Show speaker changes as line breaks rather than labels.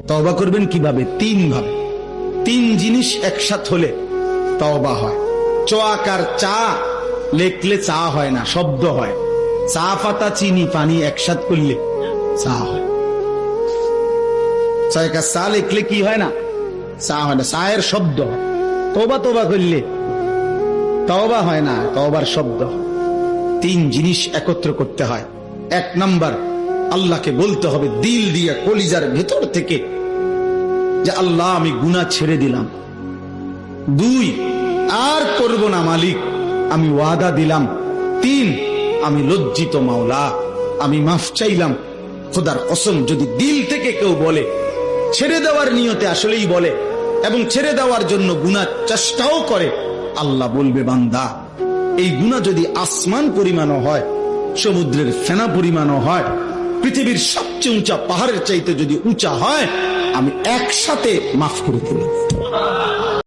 তওবা করবেন কিভাবে? তিন ভাবে। তিন জিনিস একসাথ হলে তওবা হয়। চোয়াকার চা লেখলে চা হয় না, শব্দ হয়। চা পাতা চিনি পানি একসাথ করলে চা হয়। চয়কার চা লেখলে কি হয় না? চা হয় না, চায়ের শব্দ হয়। তওবা তওবা করলে তওবা হয় না, তওবার শব্দ হয়। তিন জিনিস একত্র করতে হয়। এক নাম্বার, আল্লাহকে বলতে হবে দিল দিয়ে কলিজার ভেতর থেকে যে আল্লাহ আমি গুনাহ ছেড়ে দিলাম। দুই, আর করব না মালিক, আমি ওয়াদা দিলাম। তিন, আমি লজ্জিত মাওলা, আমি মাফ চাইলাম। খোদার কসম, যদি দিল থেকে কেউ বলে, ছেড়ে দেওয়ার নিয়তে আসলেই বলে এবং ছেড়ে দেওয়ার জন্য গুনাহ চেষ্টাও করে, আল্লাহ বলবে বান্দা এই গুনাহ যদি আসমান পরিমাণও হয়, সমুদ্রের ফেনা পরিমাণও হয়, পৃথিবীর সবচেয়ে উঁচা পাহাড়ের চাইতে যদি উঁচা হয়, আমি একসাথে মাফ করে দিলাম।